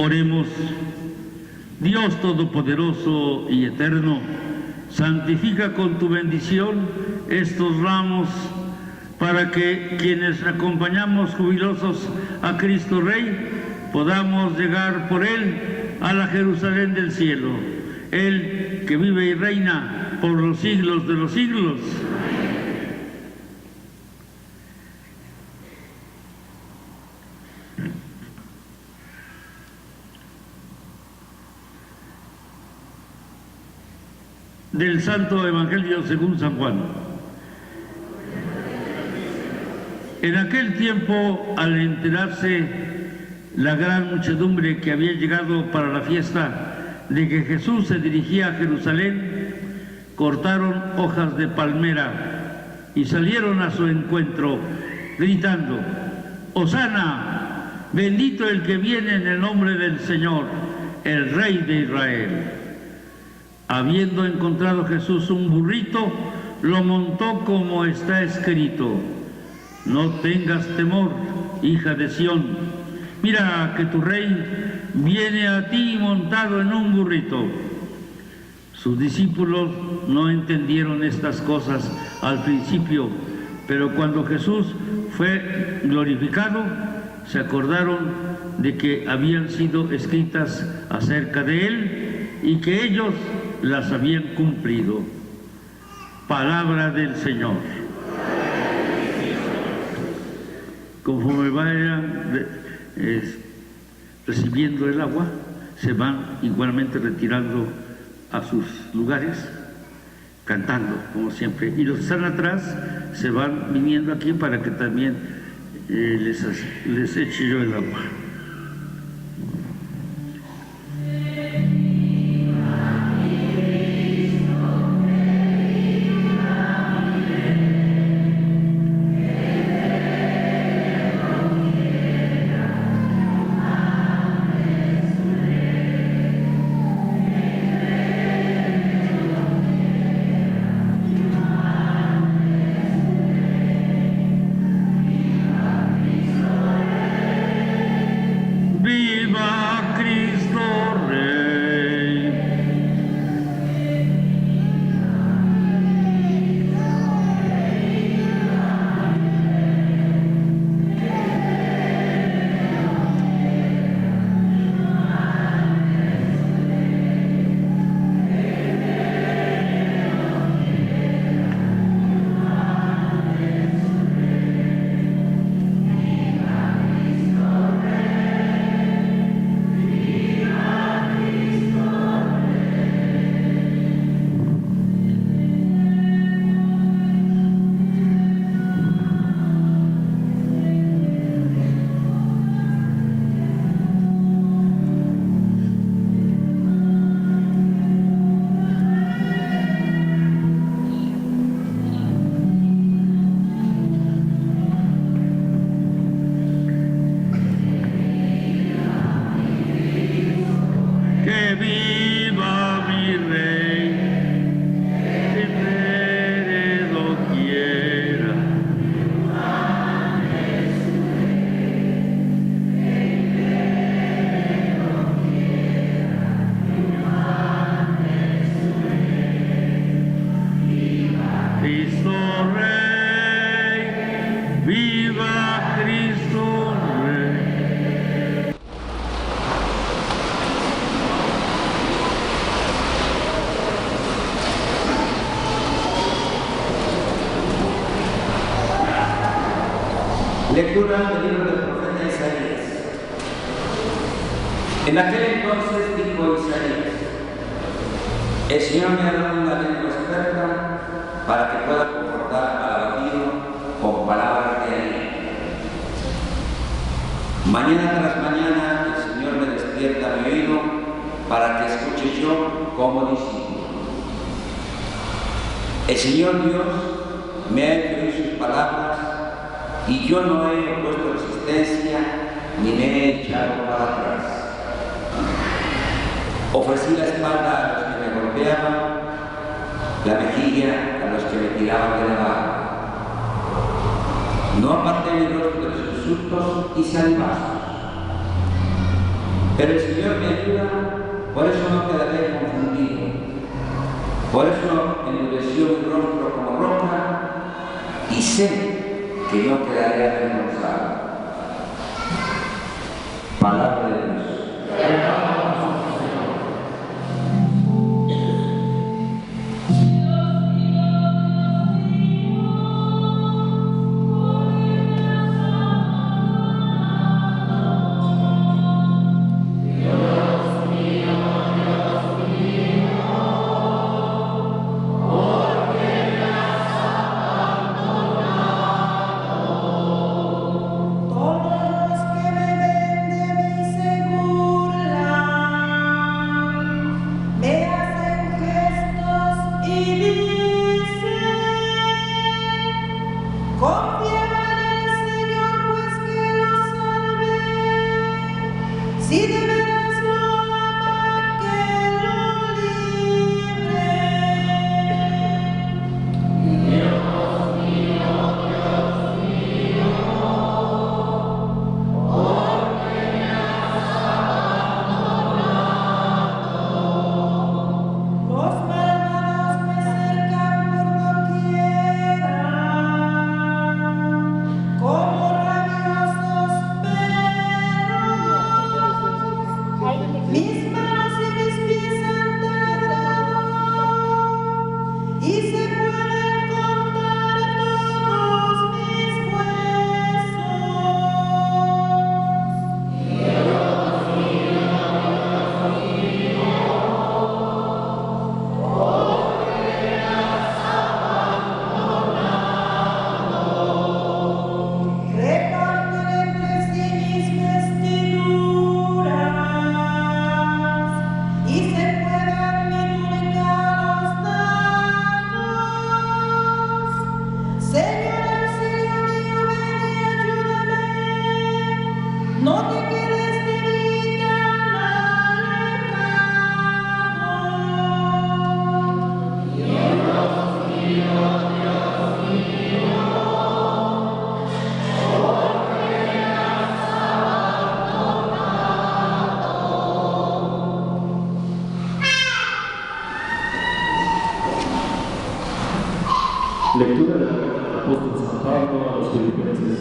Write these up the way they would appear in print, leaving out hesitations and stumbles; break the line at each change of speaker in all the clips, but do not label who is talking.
Oremos. Dios Todopoderoso y Eterno, santifica con tu bendición estos ramos para que quienes acompañamos jubilosos a Cristo Rey podamos llegar por Él a la Jerusalén del cielo. Él que vive y reina por los siglos de los siglos. Del Santo Evangelio según San Juan. En aquel tiempo, al enterarse la gran muchedumbre que había llegado para la fiesta de que Jesús se dirigía a Jerusalén, cortaron hojas de palmera y salieron a su encuentro, gritando: «Hosana, bendito el que viene en el nombre del Señor, el Rey de Israel». Habiendo encontrado Jesús un burrito, lo montó como está escrito: «No tengas temor, hija de Sión, mira que tu rey viene a ti montado en un burrito». Sus discípulos no entendieron estas cosas al principio, pero cuando Jesús fue glorificado, se acordaron de que habían sido escritas acerca de él y que ellos las habían cumplido. Palabra del Señor. Conforme vayan recibiendo el agua, se van igualmente retirando a sus lugares, cantando como siempre, y los que están atrás se van viniendo aquí para que también les eche yo el agua.
Lectura del libro del profeta Isaías. En aquel entonces dijo Isaías: el Señor me ha dado una lengua experta para que pueda confortar al abatido con palabras de aliento. Mañana tras mañana el Señor me despierta mi oído para que escuche yo como discípulo. El Señor Dios me ha hecho oír sus palabras y yo no he opuesto resistencia ni me he echado para atrás. Ofrecí la espalda a los que me golpeaban, la mejilla a los que me tiraban de la barca. No aparté mi rostro de los insultos y salvazos. Pero el Señor me ayuda, por eso no quedaré confundido. Por eso endureció mi rostro como roca y sé que no quedaré avergonzado. Palabra de Dios.
Lectura de la carta del apóstol San Pablo a los Filipenses.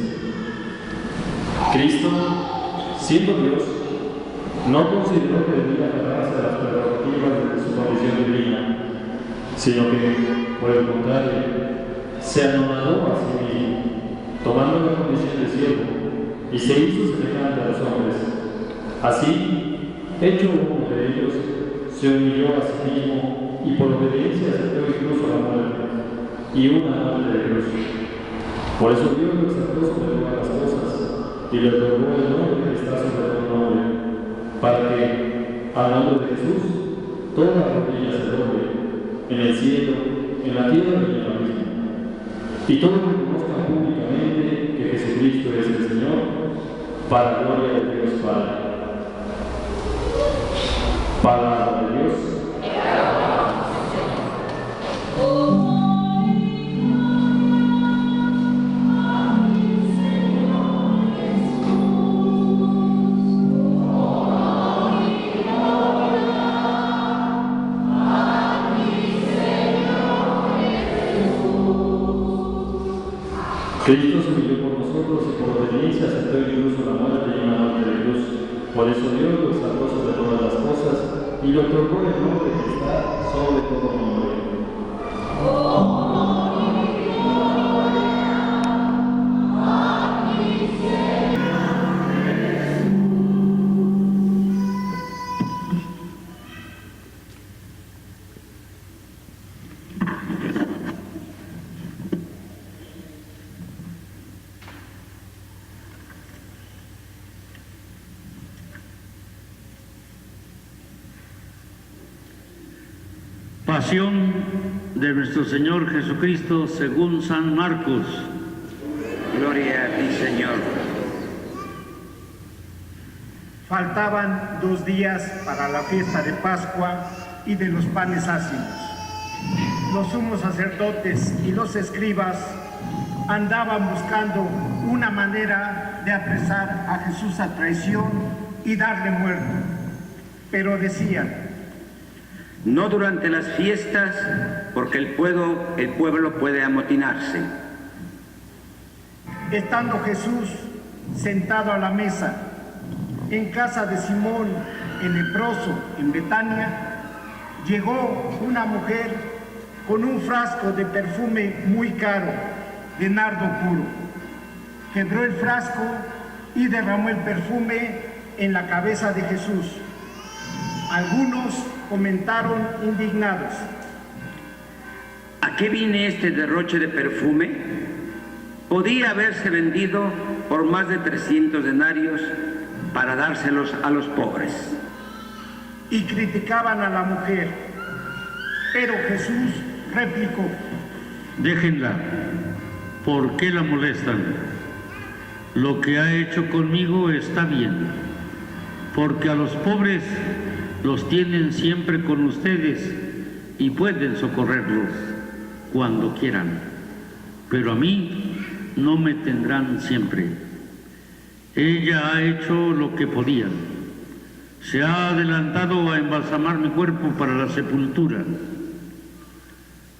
Cristo, siendo Dios, no consideró que debía aferrarse a las prerrogativas de su condición divina, sino que, por el contrario, se anonadó a sí mismo, tomando la condición de siervo, y se hizo semejante a los hombres. Así, hecho uno de ellos, se humilló a sí mismo y por obediencia aceptó incluso la muerte, y una muerte de cruz. Por eso Dios lo exaltó sobre todas las cosas y le otorgó el nombre que está sobre todo nombre, para que, al nombre de Jesús, toda rodilla se doble, en el cielo, en la tierra y en la misma, y todos reconozcan públicamente que Jesucristo es el Señor, para la gloria de Dios Padre. Palabra de Dios. Cristo se humilló por nosotros y por obediencia aceptó incluso la muerte y una muerte de cruz. Por eso Dios lo exaltó sobre todas las cosas y le otorgó el nombre que está sobre todo nombre.
Pasión de nuestro Señor Jesucristo según San Marcos.
Gloria a ti, Señor.
Faltaban 2 días para la fiesta de Pascua y de los panes ácimos. Los sumos sacerdotes y los escribas andaban buscando una manera de apresar a Jesús a traición y darle muerto. Pero decían:
no durante las fiestas, porque el pueblo puede amotinarse.
Estando Jesús sentado a la mesa en casa de Simón el leproso en Betania, llegó una mujer con un frasco de perfume muy caro, de nardo puro. Quebró el frasco y derramó el perfume en la cabeza de Jesús. Algunos comentaron indignados:
¿a qué viene este derroche de perfume? Podía haberse vendido por más de 300 denarios para dárselos a los pobres.
Y criticaban a la mujer. Pero Jesús replicó:
déjenla, ¿por qué la molestan? Lo que ha hecho conmigo está bien, porque a los pobres los tienen siempre con ustedes y pueden socorrerlos cuando quieran, pero a mí no me tendrán siempre. Ella ha hecho lo que podía. Se ha adelantado a embalsamar mi cuerpo para la sepultura.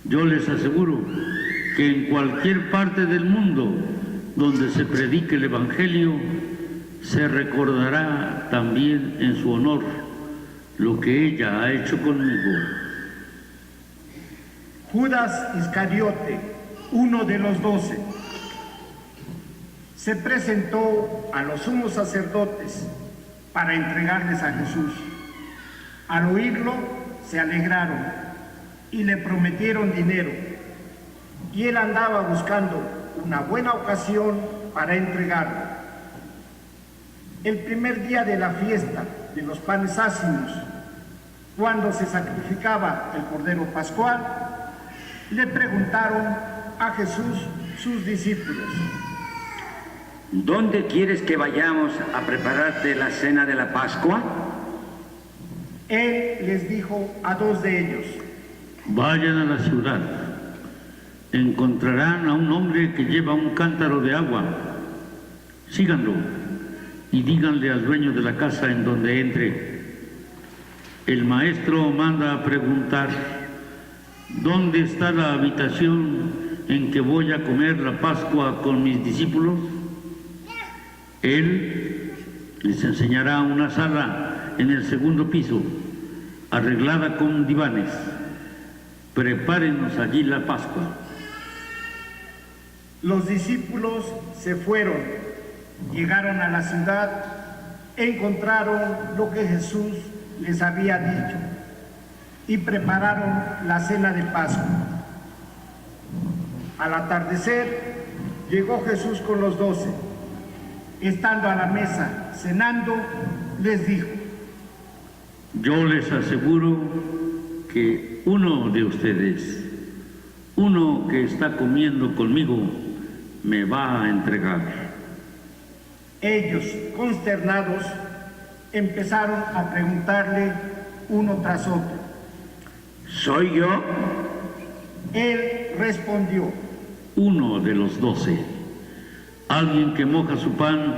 Yo les aseguro que en cualquier parte del mundo donde se predique el Evangelio, se recordará también en su honor lo que ella ha hecho conmigo.
Judas Iscariote, uno de los 12, se presentó a los sumos sacerdotes para entregarles a Jesús. Al oírlo, se alegraron y le prometieron dinero, y él andaba buscando una buena ocasión para entregarlo. El primer día de la fiesta de los panes ácimos, cuando se sacrificaba el cordero pascual, le preguntaron a Jesús sus discípulos:
¿dónde quieres que vayamos a prepararte la cena de la Pascua?
Él les dijo a 2 de ellos:
vayan a la ciudad, encontrarán a un hombre que lleva un cántaro de agua, síganlo y díganle al dueño de la casa en donde entre: el maestro manda a preguntar, ¿dónde está la habitación en que voy a comer la Pascua con mis discípulos? Él les enseñará una sala en el 2º piso, arreglada con divanes. Prepárenos allí la Pascua.
Los discípulos se fueron, llegaron a la ciudad, encontraron lo que Jesús les había dicho y prepararon la cena de Pascua. Al atardecer llegó Jesús con los 12. Estando a la mesa cenando, les dijo:
yo les aseguro que uno de ustedes, uno que está comiendo conmigo, me va a entregar.
Ellos, consternados, empezaron a preguntarle uno tras otro:
¿soy yo?
Él respondió:
uno de los 12, alguien que moja su pan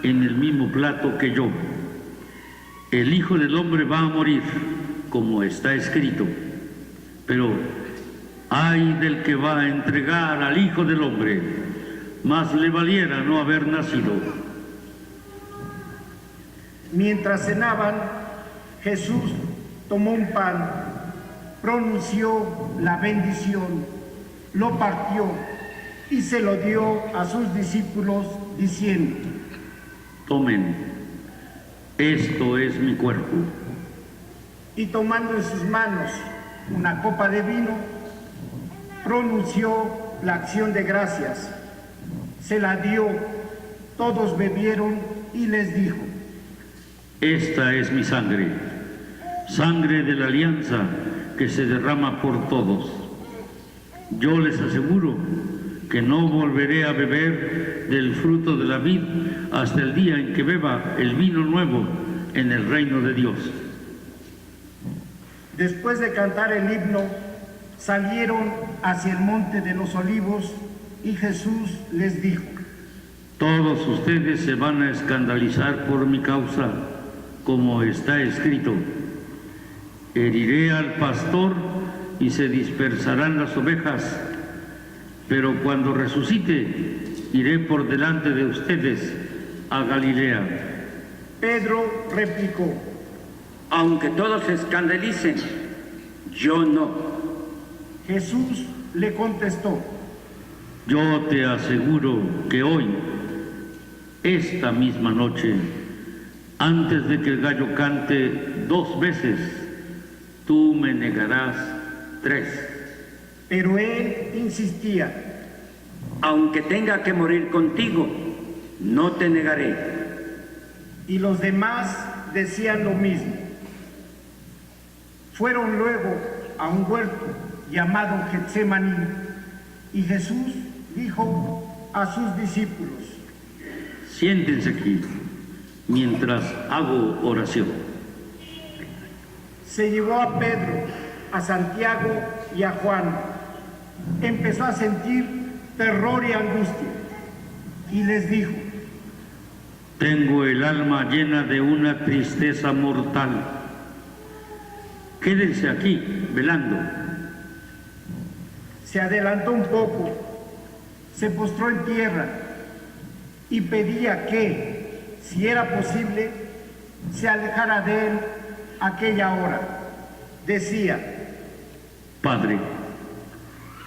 en el mismo plato que yo. El Hijo del Hombre va a morir, como está escrito, pero ay del que va a entregar al Hijo del Hombre, más le valiera no haber nacido.
Mientras cenaban, Jesús tomó un pan, pronunció la bendición, lo partió y se lo dio a sus discípulos diciendo:
tomen, esto es mi cuerpo.
Y tomando en sus manos una copa de vino, pronunció la acción de gracias, se la dio, todos bebieron y les dijo:
esta es mi sangre, sangre de la alianza que se derrama por todos. Yo les aseguro que no volveré a beber del fruto de la vid hasta el día en que beba el vino nuevo en el reino de Dios.
Después de cantar el himno, salieron hacia el monte de los olivos y Jesús les dijo:
todos ustedes se van a escandalizar por mi causa, como está escrito: heriré al pastor y se dispersarán las ovejas, pero cuando resucite iré por delante de ustedes a Galilea.
Pedro replicó:
Aunque todos se escandalicen, yo no.
Jesús le contestó:
Yo te aseguro que hoy, esta misma noche, antes de que el gallo cante 2 veces, tú me negarás 3.
Pero él insistía:
Aunque tenga que morir contigo, no te negaré.
y los demás decían lo mismo. Fueron luego a un huerto llamado Getsemaní, y Jesús dijo a sus discípulos:
Siéntense aquí mientras hago oración.
Se llevó a Pedro, a Santiago y a Juan. Empezó a sentir terror y angustia y les dijo:
Tengo el alma llena de una tristeza mortal. Quédense aquí, velando.
Se adelantó un poco, se postró en tierra y pedía que, si era posible, se alejara de él aquella hora. Decía:
Padre,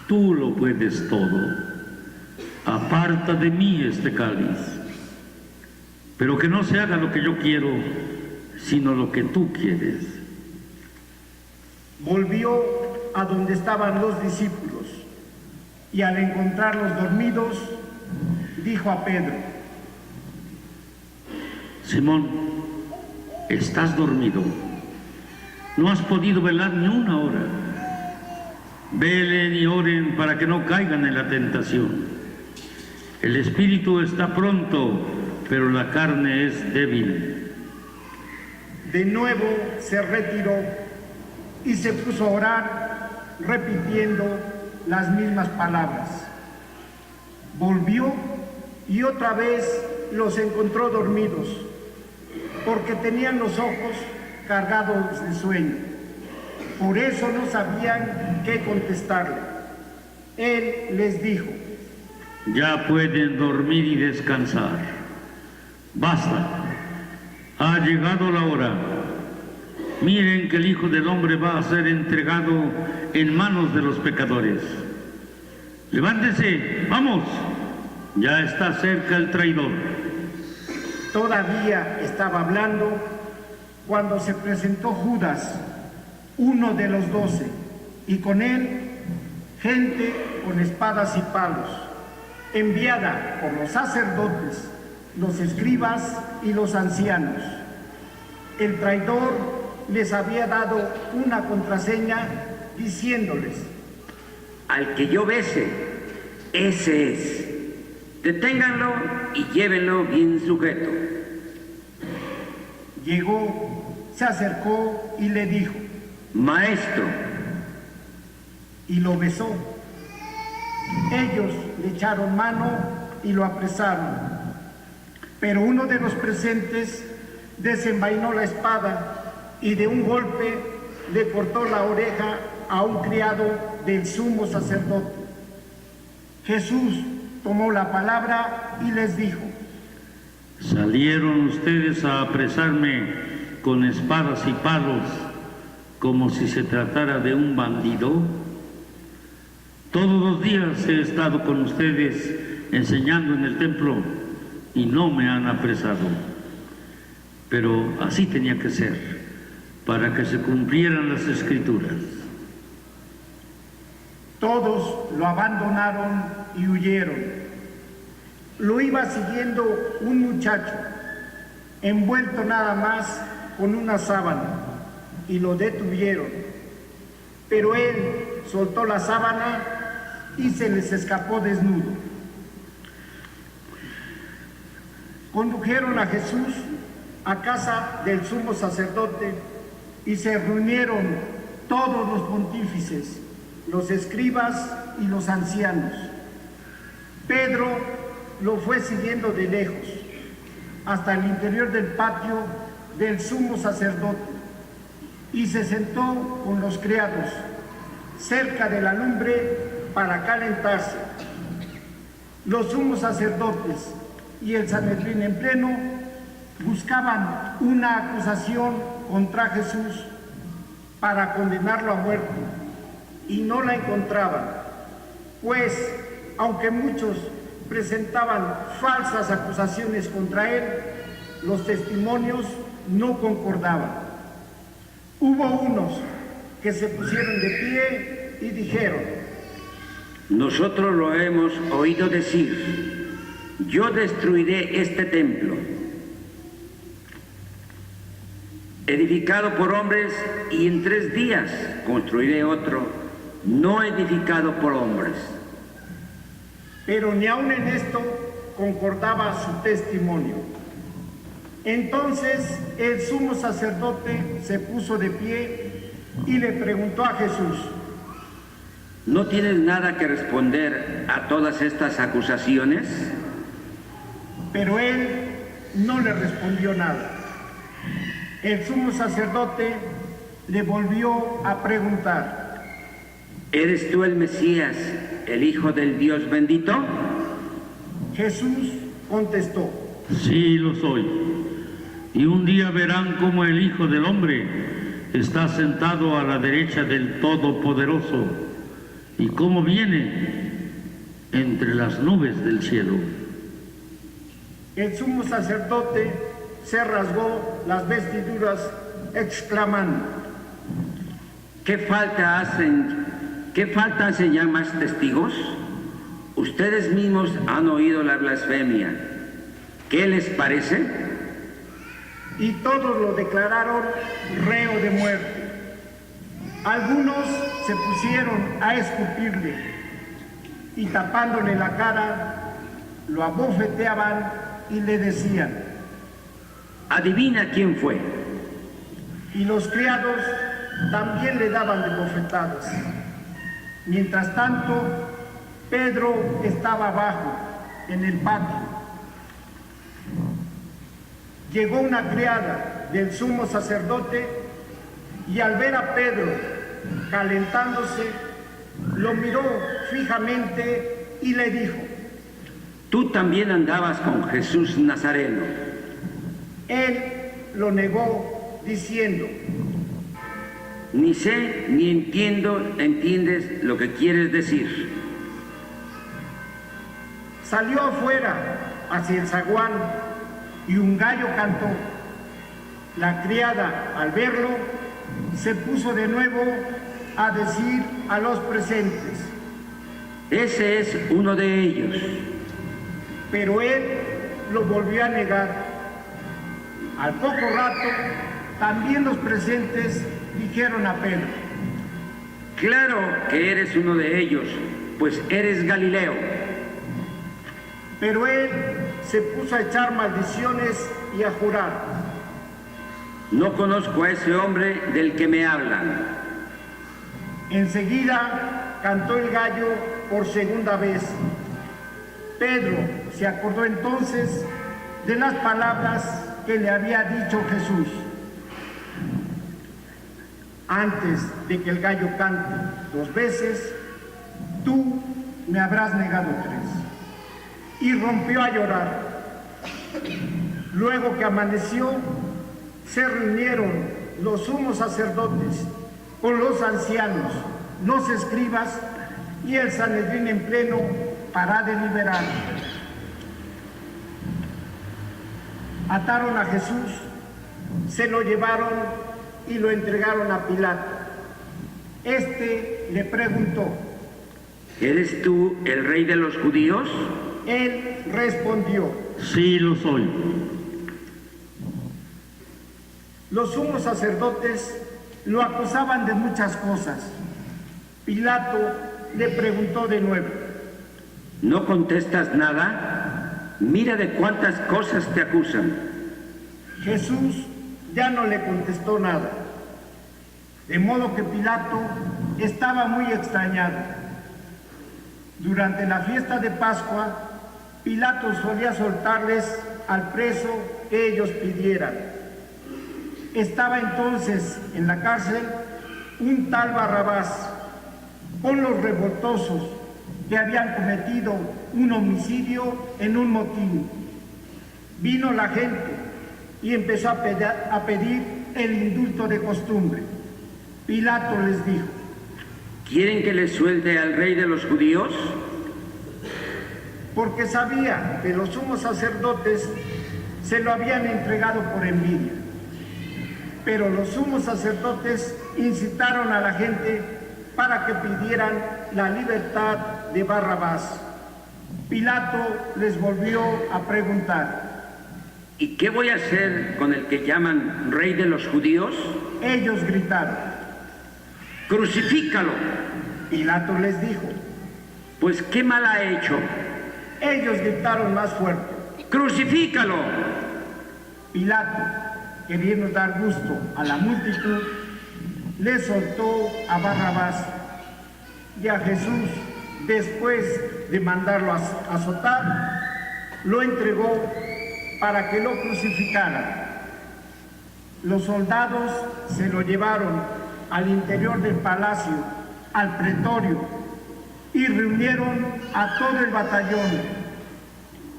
tú lo puedes todo. Aparta de mí este cáliz, pero que no se haga lo que yo quiero, sino lo que tú quieres.
Volvió a donde estaban los discípulos y al encontrarlos dormidos, dijo a Pedro:
Simón, estás dormido. No has podido velar ni una hora. Velen y oren para que no caigan en la tentación. El espíritu está pronto, pero la carne es débil.
De nuevo se retiró y se puso a orar, repitiendo las mismas palabras. Volvió y otra vez los encontró dormidos, porque tenían los ojos cargados de sueño. Por eso no sabían qué contestarle. Él les dijo:
Ya pueden dormir y descansar. Basta. Ha llegado la hora. Miren que el Hijo del Hombre va a ser entregado en manos de los pecadores. Levántense, vamos. Ya está cerca el traidor.
Todavía estaba hablando cuando se presentó Judas, uno de los 12, y con él gente con espadas y palos, enviada por los sacerdotes, los escribas y los ancianos. El traidor les había dado una contraseña diciéndoles:
Al que yo bese, ese es. Deténganlo y llévenlo bien sujeto.
Llegó, se acercó y le dijo:
Maestro.
Y lo besó. Ellos le echaron mano y lo apresaron. Pero uno de los presentes desenvainó la espada y de un golpe le cortó la oreja a un criado del sumo sacerdote. Jesús tomó la palabra y les dijo:
¿Salieron ustedes a apresarme con espadas y palos como si se tratara de un bandido? Todos los días he estado con ustedes enseñando en el templo y no me han apresado. Pero así tenía que ser, para que se cumplieran las Escrituras.
Todos lo abandonaron y huyeron. Lo iba siguiendo un muchacho, envuelto nada más con una sábana, y lo detuvieron. Pero él soltó la sábana y se les escapó desnudo. Condujeron a Jesús a casa del sumo sacerdote y se reunieron todos los pontífices, los escribas y los ancianos. Pedro lo fue siguiendo de lejos hasta el interior del patio del sumo sacerdote y se sentó con los criados cerca de la lumbre para calentarse. Los sumos sacerdotes y el Sanedrín en pleno buscaban una acusación contra Jesús para condenarlo a muerte y no la encontraban, pues aunque muchos presentaban falsas acusaciones contra él, los testimonios no concordaban. Hubo unos que se pusieron de pie y dijeron:
nosotros lo hemos oído decir, yo destruiré este templo, edificado por hombres, y en 3 días construiré otro, no edificado por hombres.
Pero ni aun en esto concordaba su testimonio. Entonces el sumo sacerdote se puso de pie y le preguntó a Jesús:
¿no tienes nada que responder a todas estas acusaciones?
Pero él no le respondió nada. El sumo sacerdote le volvió a preguntar:
¿eres tú el Mesías, el Hijo del Dios bendito?
Jesús contestó:
Sí, lo soy. Y un día verán cómo el Hijo del Hombre está sentado a la derecha del Todopoderoso y cómo viene entre las nubes del cielo.
El sumo sacerdote se rasgó las vestiduras exclamando:
¿Qué falta hacen ya más testigos? Ustedes mismos han oído la blasfemia. ¿Qué les parece?
Y todos lo declararon reo de muerte. Algunos se pusieron a escupirle y tapándole la cara, lo abofeteaban y le decían:
adivina quién fue.
Y los criados también le daban de bofetadas. Mientras tanto, Pedro estaba abajo, en el patio. Llegó una criada del sumo sacerdote y al ver a Pedro calentándose, lo miró fijamente y le dijo:
tú también andabas con Jesús Nazareno.
Él lo negó diciendo:
ni sé ni entiendes lo que quieres decir.
Salió afuera hacia el zaguán y un gallo cantó. La criada, al verlo, se puso de nuevo a decir a los presentes:
ese es uno de ellos.
Pero él lo volvió a negar. Al poco rato, también los presentes dijeron a Pedro:
claro que eres uno de ellos, pues eres Galileo.
Pero él se puso a echar maldiciones y a jurar:
no conozco a ese hombre del que me hablan.
Enseguida cantó el gallo por segunda vez. Pedro se acordó entonces de las palabras que le había dicho Jesús: antes de que el gallo cante 2 veces, tú me habrás negado 3. Y rompió a llorar. Luego que amaneció, se reunieron los sumos sacerdotes con los ancianos, los escribas y el Sanedrín en pleno para deliberar. Ataron a Jesús, se lo llevaron y lo entregaron a Pilato. Este le preguntó:
¿eres tú el rey de los judíos?
Él respondió:
Sí, lo soy.
Los sumos sacerdotes lo acusaban de muchas cosas. Pilato le preguntó de nuevo:
¿no contestas nada? Mira de cuántas cosas te acusan.
Jesús ya no le contestó nada, de modo que Pilato estaba muy extrañado. Durante la fiesta de Pascua, Pilato solía soltarles al preso que ellos pidieran. Estaba entonces en la cárcel un tal Barrabás con los revoltosos que habían cometido un homicidio en un motín. Vino la gente y empezó a pedir el indulto de costumbre. Pilato les dijo:
¿quieren que les suelte al rey de los judíos?
Porque sabía que los sumos sacerdotes se lo habían entregado por envidia. Pero los sumos sacerdotes incitaron a la gente para que pidieran la libertad de Barrabás. Pilato les volvió a preguntar:
¿y qué voy a hacer con el que llaman rey de los judíos?
Ellos gritaron.
¡Crucifícalo!
Pilato les dijo.
Pues ¿qué mal ha hecho?
Ellos gritaron más fuerte.
¡Crucifícalo!
Pilato, queriendo dar gusto a la multitud, le soltó a Barrabás, y a Jesús, después de mandarlo a azotar, lo entregó para que lo crucificaran. Los soldados se lo llevaron al interior del palacio, al pretorio, y reunieron a todo el batallón.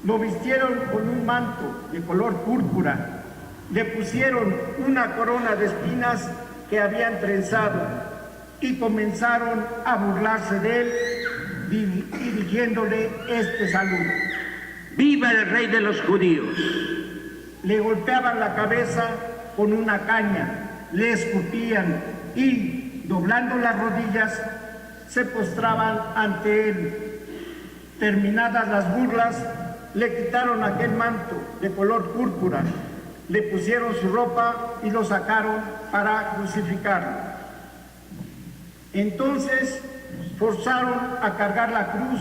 Lo vistieron con un manto de color púrpura, le pusieron una corona de espinas que habían trenzado y comenzaron a burlarse de él, dirigiéndole este saludo:
¡viva el rey de los judíos!
Le golpeaban la cabeza con una caña, le escupían y, doblando las rodillas, se postraban ante él. Terminadas las burlas, le quitaron aquel manto de color púrpura, le pusieron su ropa y lo sacaron para crucificarlo. Entonces forzaron a cargar la cruz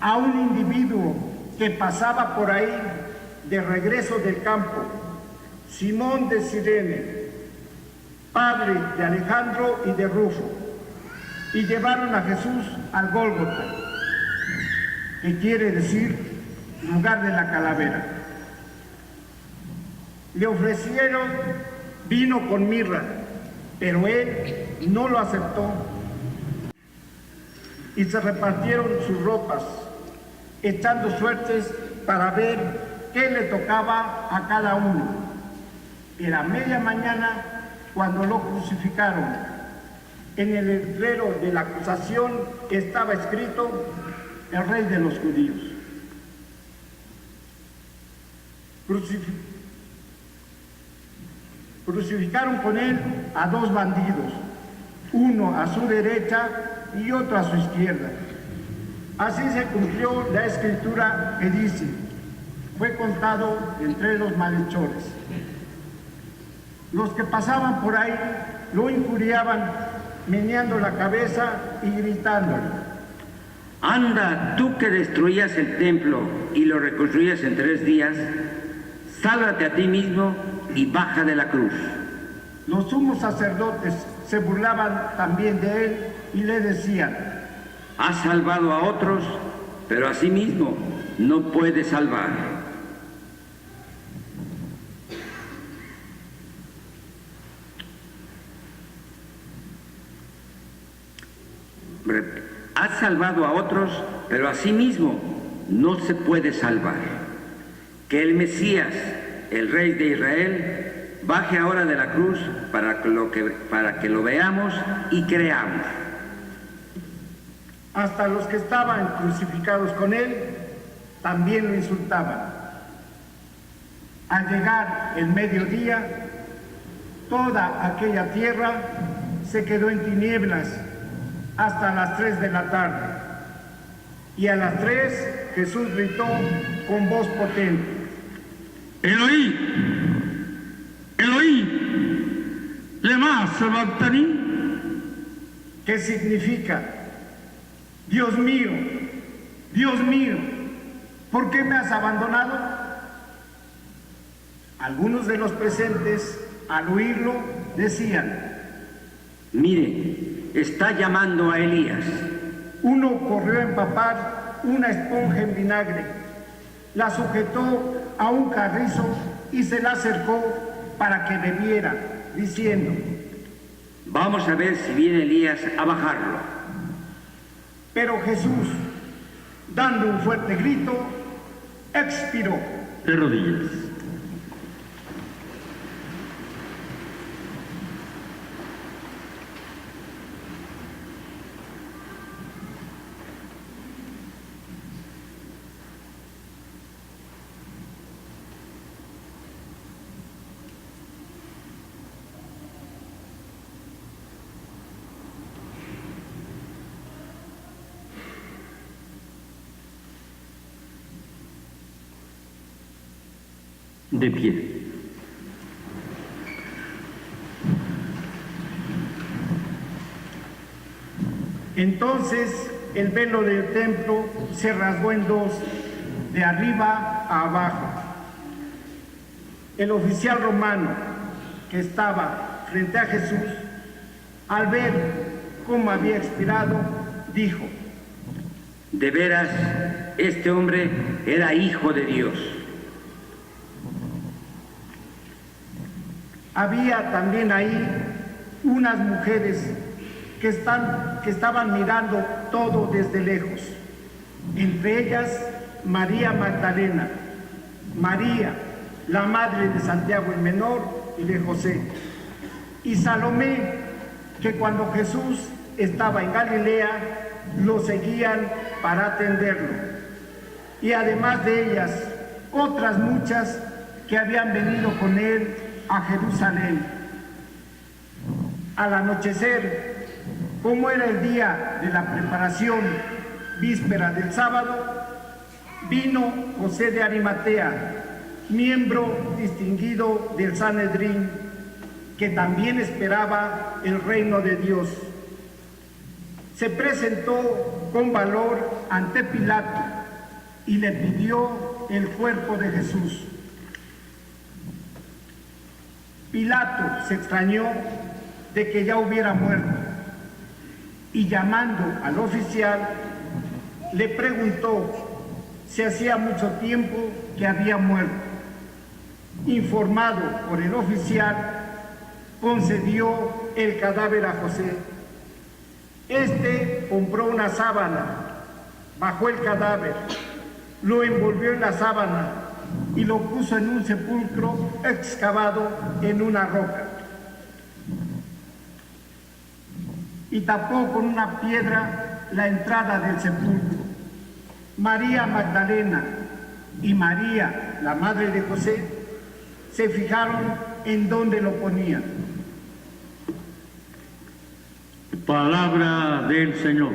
a un individuo que pasaba por ahí de regreso del campo, Simón de Cirene, padre de Alejandro y de Rufo, y llevaron a Jesús al Gólgota, que quiere decir lugar de la calavera. Le ofrecieron vino con mirra, pero él no lo aceptó, y se repartieron sus ropas, echando suertes para ver qué le tocaba a cada uno. Era media mañana cuando lo crucificaron. En el letrero de la acusación estaba escrito: el rey de los judíos. Crucificaron con él a dos bandidos, uno a su derecha y otro a su izquierda. Así se cumplió la escritura que dice: fue contado entre los malhechores. Los que pasaban por ahí lo injuriaban, meneando la cabeza y gritándole:
anda, tú que destruías el templo y lo reconstruías en 3 días, sálvate a ti mismo y baja de la cruz.
Los sumos sacerdotes se burlaban también de él y le decían:
has salvado a otros, pero a sí mismo no puede salvar. Has salvado a otros, pero a sí mismo no se puede salvar. Que el Mesías, el Rey de Israel, baje ahora de la cruz para que lo veamos y creamos.
Hasta los que estaban crucificados con él también lo insultaban. Al llegar el mediodía, toda aquella tierra se quedó en tinieblas hasta las 3 de la tarde. Y a las 3 Jesús gritó con voz potente:
Eloí, Eloí, lema sabactani,
que significa: Dios mío, ¿por qué me has abandonado? Algunos de los presentes, al oírlo, decían:
mire, está llamando a Elías.
Uno corrió a empapar una esponja en vinagre, la sujetó a un carrizo y se la acercó para que bebiera, diciendo:
vamos a ver si viene Elías a bajarlo.
Pero Jesús, dando un fuerte grito, expiró.
De rodillas. De pie.
Entonces el velo del templo se rasgó en dos, de arriba a abajo. El oficial romano que estaba frente a Jesús, al ver cómo había expirado, dijo:
de veras, este hombre era hijo de Dios.
Había también ahí unas mujeres que estaban mirando todo desde lejos, entre ellas María Magdalena, María, la madre de Santiago el Menor y de José, y Salomé, que cuando Jesús estaba en Galilea, lo seguían para atenderlo. Y además de ellas, otras muchas que habían venido con él a Jerusalén. Al anochecer, como era el día de la preparación, víspera del sábado, vino José de Arimatea, miembro distinguido del Sanedrín, que también esperaba el reino de Dios. Se presentó con valor ante Pilato y le pidió el cuerpo de Jesús. Pilato se extrañó de que ya hubiera muerto y, llamando al oficial, le preguntó si hacía mucho tiempo que había muerto. Informado por el oficial, concedió el cadáver a José. Este compró una sábana, bajó el cadáver, lo envolvió en la sábana y lo puso en un sepulcro excavado en una roca. Y tapó con una piedra la entrada del sepulcro. María Magdalena y María, la madre de José, se fijaron en dónde lo ponían.
Palabra del Señor.